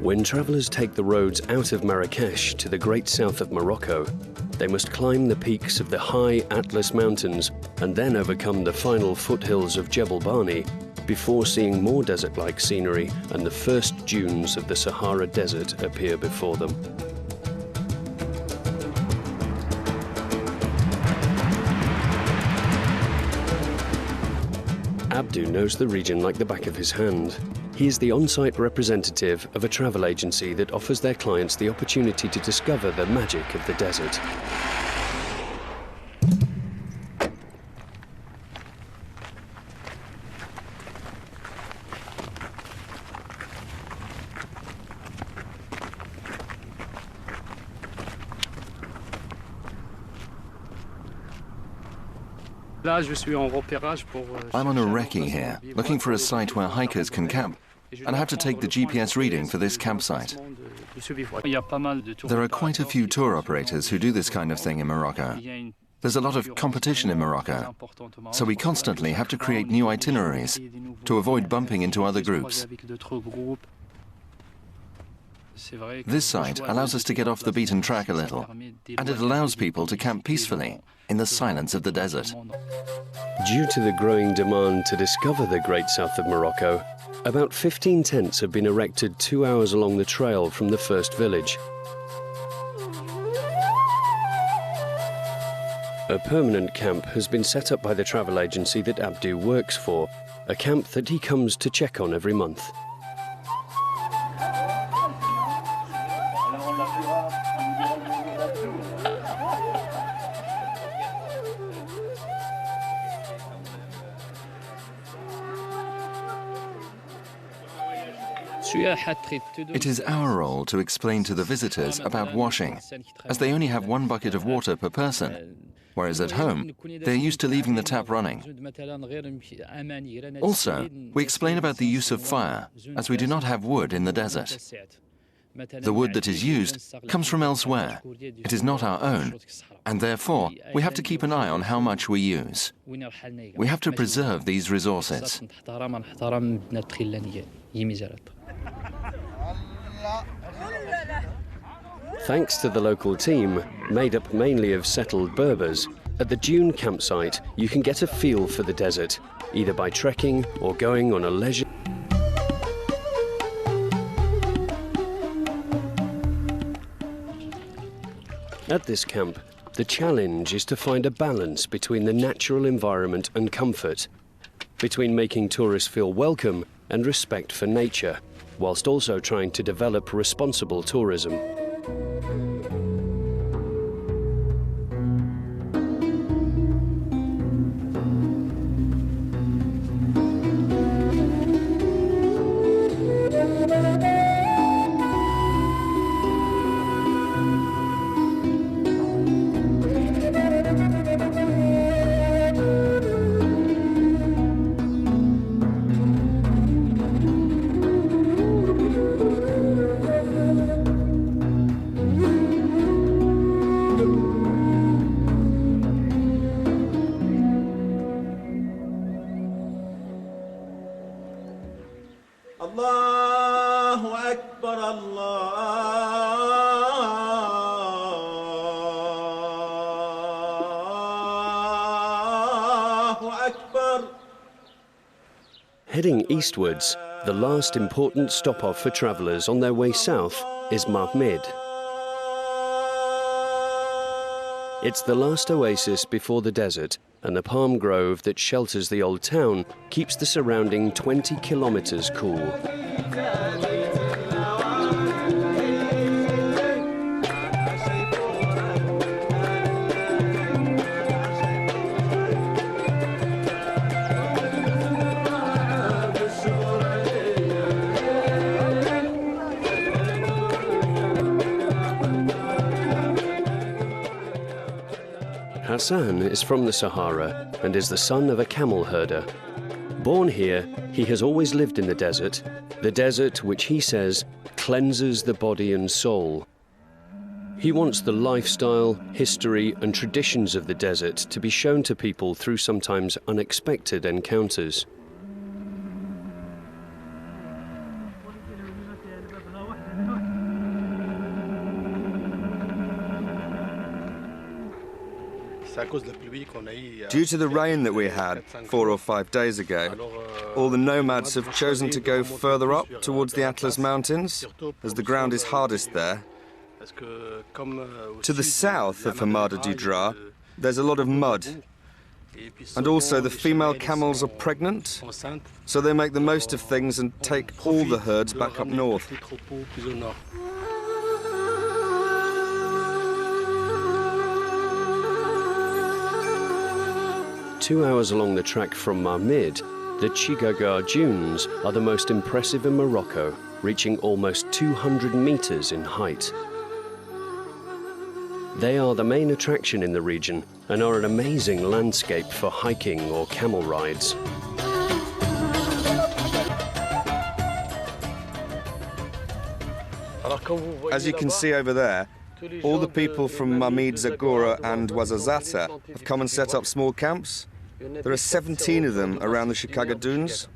When travellers take the roads out of Marrakesh to the great south of Morocco, they must climb the peaks of the high Atlas Mountains and then overcome the final foothills of Jebel Barni before seeing more desert-like scenery and the first dunes of the Sahara Desert appear before them. Abdou knows the region like the back of his hand. He is the on-site representative of a travel agency that offers their clients the opportunity to discover the magic of the desert. I'm on a recce here, looking for a site where hikers can camp, and I have to take the GPS reading for this campsite. There are quite a few tour operators who do this kind of thing in Morocco. There's a lot of competition in Morocco, so we constantly have to create new itineraries to avoid bumping into other groups. This site allows us to get off the beaten track a little, and it allows people to camp peacefully in the silence of the desert. Due to the growing demand to discover the great south of Morocco, about 15 tents have been erected 2 hours along the trail from the first village. A permanent camp has been set up by the travel agency that Abdou works for, a camp that he comes to check on every month. It is our role to explain to the visitors about washing, as they only have 1 bucket of water per person, whereas at home, they're used to leaving the tap running. Also, we explain about the use of fire, as we do not have wood in the desert. The wood that is used comes from elsewhere. It is not our own, and therefore, we have to keep an eye on how much we use. We have to preserve these resources. Thanks to the local team, made up mainly of settled Berbers, at the dune campsite you can get a feel for the desert, either by trekking or going on a leisure. At this camp, the challenge is to find a balance between the natural environment and comfort, between making tourists feel welcome and respect for nature, whilst also trying to develop responsible tourism. Heading eastwards, the last important stop-off for travellers on their way south is Mahmid. It's the last oasis before the desert, and the palm grove that shelters the old town keeps the surrounding 20 kilometres cool. Hassan is from the Sahara and is the son of a camel herder. Born here, he has always lived in the desert which he says cleanses the body and soul. He wants the lifestyle, history and traditions of the desert to be shown to people through sometimes unexpected encounters. Due to the rain that we had 4 or 5 days ago, all the nomads have chosen to go further up towards the Atlas Mountains, as the ground is hardest there. To the south of Hamada du Dra, there's a lot of mud. And also the female camels are pregnant, so they make the most of things and take all the herds back up north. 2 hours along the track from Marmid, the Chigagar Dunes are the most impressive in Morocco, reaching almost 200 meters in height. They are the main attraction in the region and are an amazing landscape for hiking or camel rides. As you can see over there, all the people from Mamid Zagora and Ouarzazate have come and set up small camps. There are 17 of them around the Chigagar Dunes.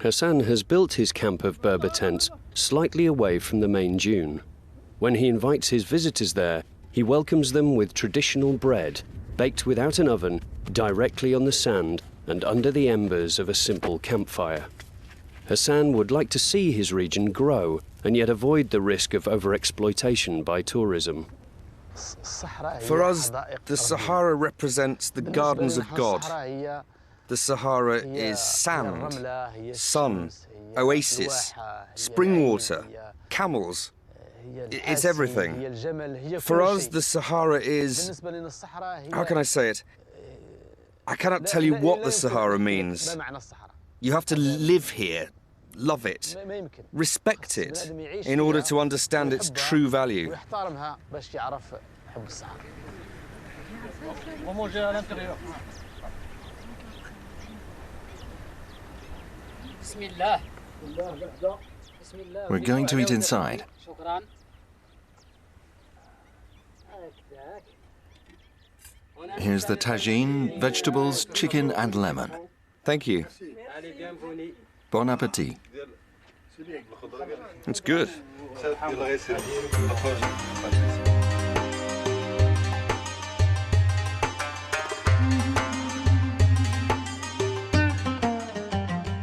Hassan has built his camp of Berber tents slightly away from the main dune. When he invites his visitors there, he welcomes them with traditional bread, baked without an oven, directly on the sand and under the embers of a simple campfire. Hassan would like to see his region grow and yet avoid the risk of overexploitation by tourism. For us, the Sahara represents the gardens of God. The Sahara is sand, sun, oasis, spring water, camels. It's everything. For us, the Sahara is... How can I say it? I cannot tell you what the Sahara means. You have to live here, love it, respect it, in order to understand its true value. We're going to eat inside. Here's the tagine, vegetables, chicken and lemon. Thank you. Bon appetit. It's good.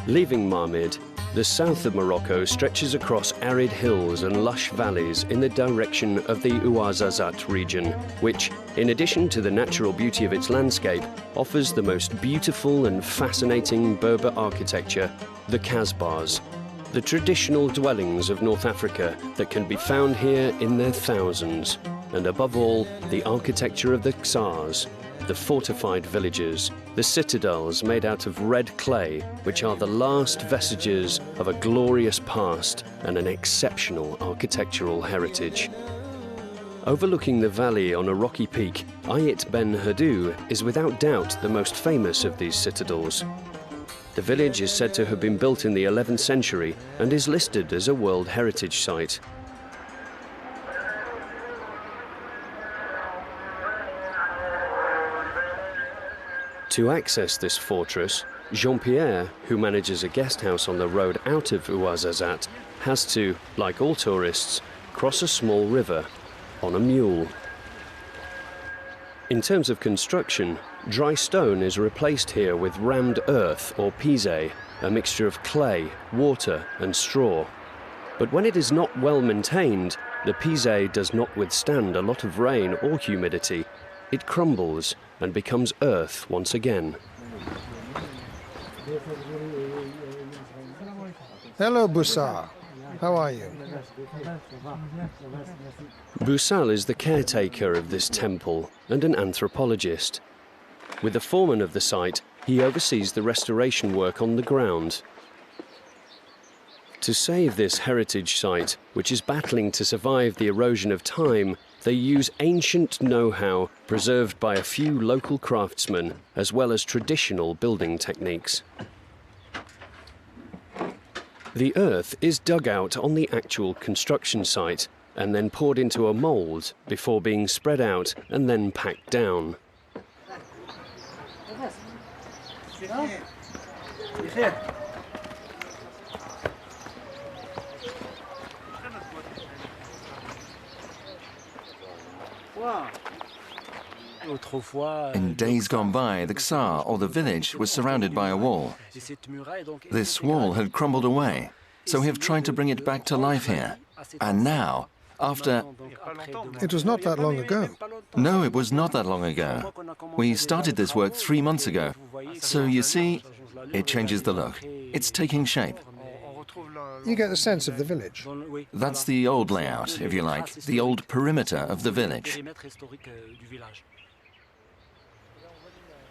Leaving Marmid, the south of Morocco stretches across arid hills and lush valleys in the direction of the Ouarzazate region, which, in addition to the natural beauty of its landscape, offers the most beautiful and fascinating Berber architecture, the Kasbahs, the traditional dwellings of North Africa that can be found here in their thousands, and above all, the architecture of the Ksars, the fortified villages, the citadels made out of red clay, which are the last vestiges of a glorious past and an exceptional architectural heritage. Overlooking the valley on a rocky peak, Ayit Ben Herdou is without doubt the most famous of these citadels. The village is said to have been built in the 11th century and is listed as a World Heritage Site. To access this fortress, Jean-Pierre, who manages a guest house on the road out of Ouarzazate, has to, like all tourists, cross a small river on a mule. In terms of construction, dry stone is replaced here with rammed earth or pisé, a mixture of clay, water and straw. But when it is not well maintained, the pisé does not withstand a lot of rain or humidity. It crumbles and becomes earth once again. Hello, Boussal. How are you? Boussal is the caretaker of this temple and an anthropologist. With the foreman of the site, he oversees the restoration work on the ground. To save this heritage site, which is battling to survive the erosion of time, they use ancient know-how preserved by a few local craftsmen, as well as traditional building techniques. The earth is dug out on the actual construction site and then poured into a mould before being spread out and then packed down. In days gone by, the Ksar, or the village, was surrounded by a wall. This wall had crumbled away, so we have tried to bring it back to life here. And now, after... It was not that long ago. No, it was not that long ago. We started this work 3 months ago. So you see, it changes the look. It's taking shape. You get the sense of the village. That's the old layout, if you like, the old perimeter of the village.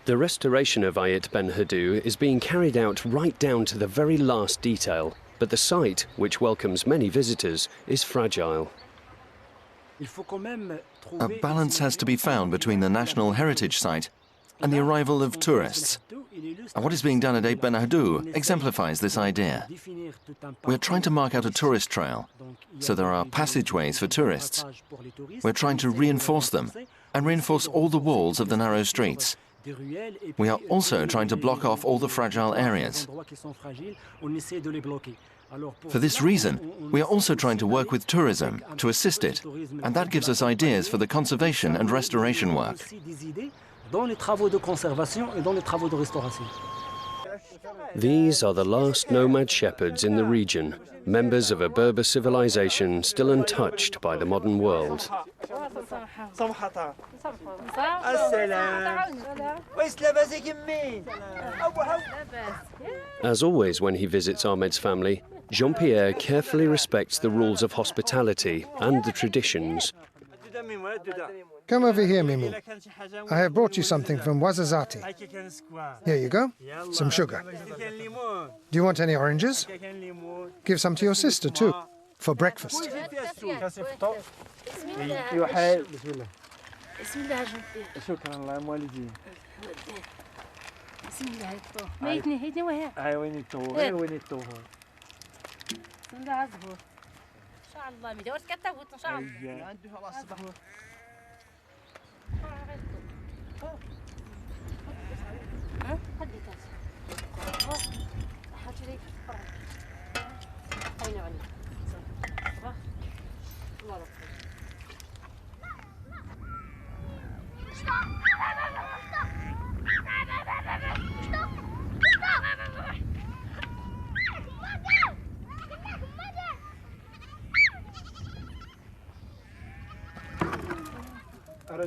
The restoration of Ayet Ben Haddou is being carried out right down to the very last detail, but the site, which welcomes many visitors, is fragile. A balance has to be found between the National Heritage Site and the arrival of tourists. And what is being done at Ayet Ben Haddou exemplifies this idea. We're trying to mark out a tourist trail, so there are passageways for tourists. We're trying to reinforce them and reinforce all the walls of the narrow streets. We are also trying to block off all the fragile areas. For this reason, we are also trying to work with tourism to assist it, and that gives us ideas for the conservation and restoration work. These are the last nomad shepherds in the region, members of a Berber civilization still untouched by the modern world. As always when he visits Ahmed's family, Jean-Pierre carefully respects the rules of hospitality and the traditions. Come over here, Mimou. I have brought you something from Ouazzazate. Here you go. Some sugar. Do you want any oranges? Give some to your sister, too, for breakfast.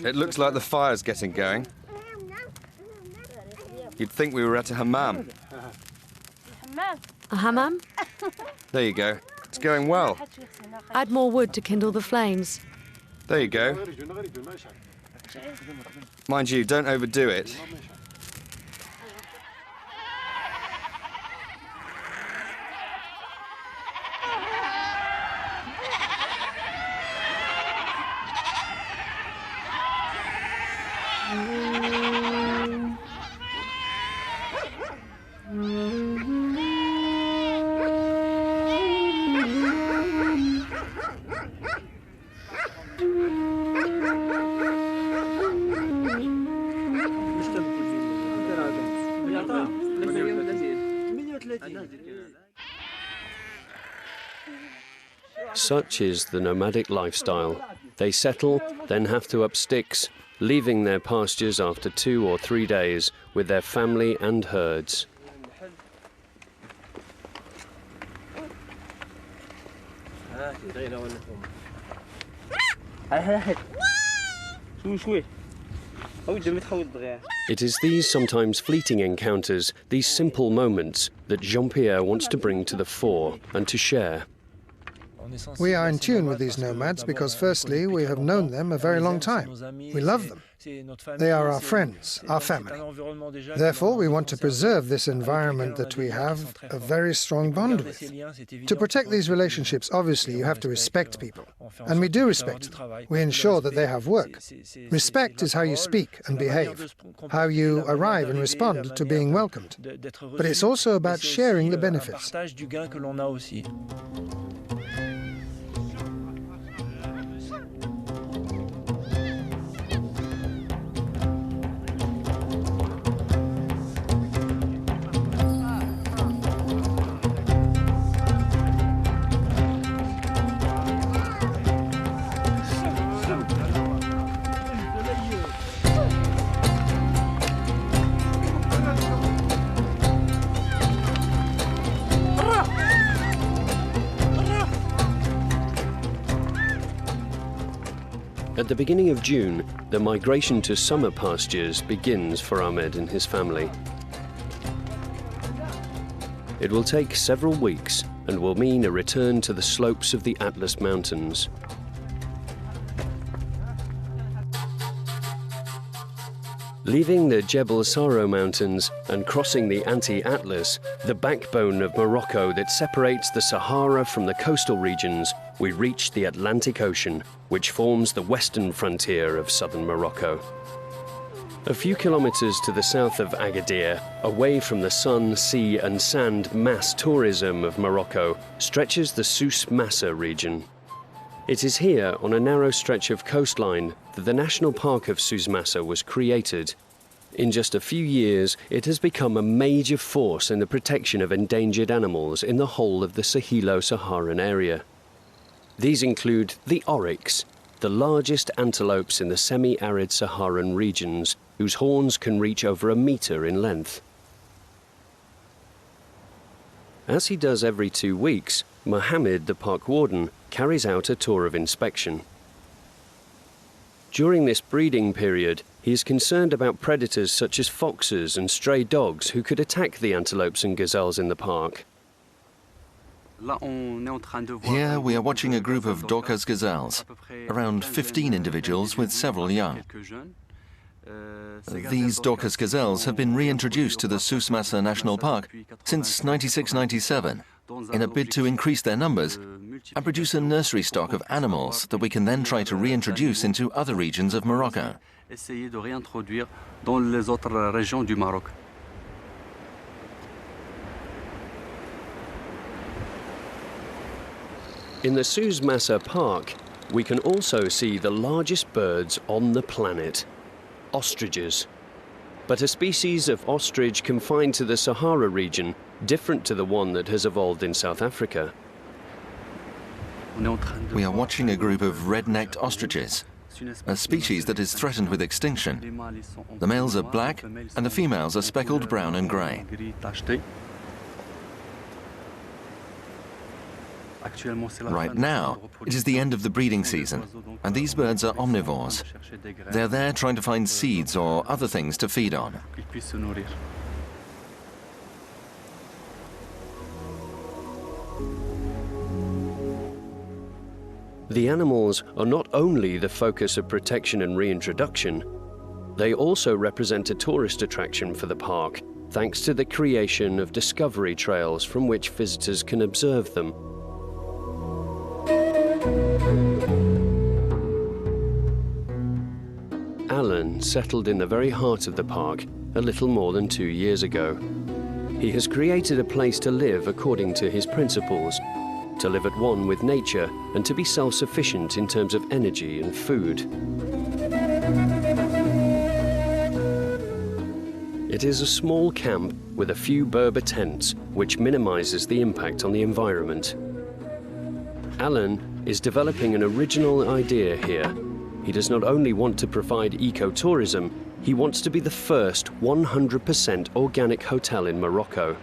It looks like the fire's getting going. You'd think we were at a hammam. A hammam? There you go. It's going well. Add more wood to kindle the flames. There you go. Mind you, don't overdo it. Such is the nomadic lifestyle. They settle, then have to up sticks, leaving their pastures after 2 or 3 days with their family and herds. It is these sometimes fleeting encounters, these simple moments, that Jean-Pierre wants to bring to the fore and to share. We are in tune with these nomads because, firstly, we have known them a very long time. We love them. They are our friends, our family. Therefore, we want to preserve this environment that we have a very strong bond with. To protect these relationships, obviously, you have to respect people. And we do respect them. We ensure that they have work. Respect is how you speak and behave, how you arrive and respond to being welcomed. But it's also about sharing the benefits. At the beginning of June, the migration to summer pastures begins for Ahmed and his family. It will take several weeks and will mean a return to the slopes of the Atlas Mountains. Leaving the Jebel Saro Mountains and crossing the Anti-Atlas, the backbone of Morocco that separates the Sahara from the coastal regions, we reach the Atlantic Ocean, which forms the western frontier of southern Morocco. A few kilometers to the south of Agadir, away from the sun, sea and sand mass tourism of Morocco, stretches the Souss Massa region. It is here, on a narrow stretch of coastline, that the National Park of Souss Massa was created. In just a few years, it has become a major force in the protection of endangered animals in the whole of the Sahelo-Saharan area. These include the oryx, the largest antelopes in the semi-arid Saharan regions, whose horns can reach over 1 meter in length. As he does every 2 weeks, Mohammed, the park warden, carries out a tour of inspection. During this breeding period, he is concerned about predators such as foxes and stray dogs who could attack the antelopes and gazelles in the park. Here we are watching a group of Dorcas gazelles, around 15 individuals with several young. These Dorcas gazelles have been reintroduced to the Souss Massa National Park since 96-97 in a bid to increase their numbers and produce a nursery stock of animals that we can then try to reintroduce into other regions of Morocco. In the Souss Massa Park, we can also see the largest birds on the planet, ostriches. But a species of ostrich confined to the Sahara region, different to the one that has evolved in South Africa. We are watching a group of red-necked ostriches, a species that is threatened with extinction. The males are black and the females are speckled brown and grey. Right now, it is the end of the breeding season, and these birds are omnivores. They're there trying to find seeds or other things to feed on. The animals are not only the focus of protection and reintroduction, they also represent a tourist attraction for the park, thanks to the creation of discovery trails from which visitors can observe them. Alan settled in the very heart of the park a little more than 2 years ago. He has created a place to live according to his principles, to live at one with nature and to be self-sufficient in terms of energy and food. It is a small camp with a few Berber tents, which minimizes the impact on the environment. Alan is developing an original idea here. He does not only want to provide ecotourism, he wants to be the first 100% organic hotel in Morocco.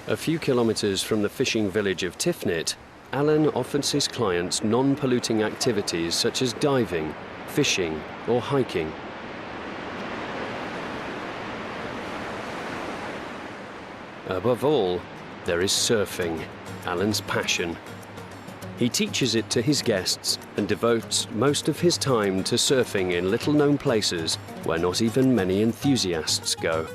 A few kilometers from the fishing village of Tifnit, Alan offers his clients non-polluting activities such as diving, fishing, or hiking. Above all, there is surfing, Alan's passion. He teaches it to his guests and devotes most of his time to surfing in little-known places where not even many enthusiasts go.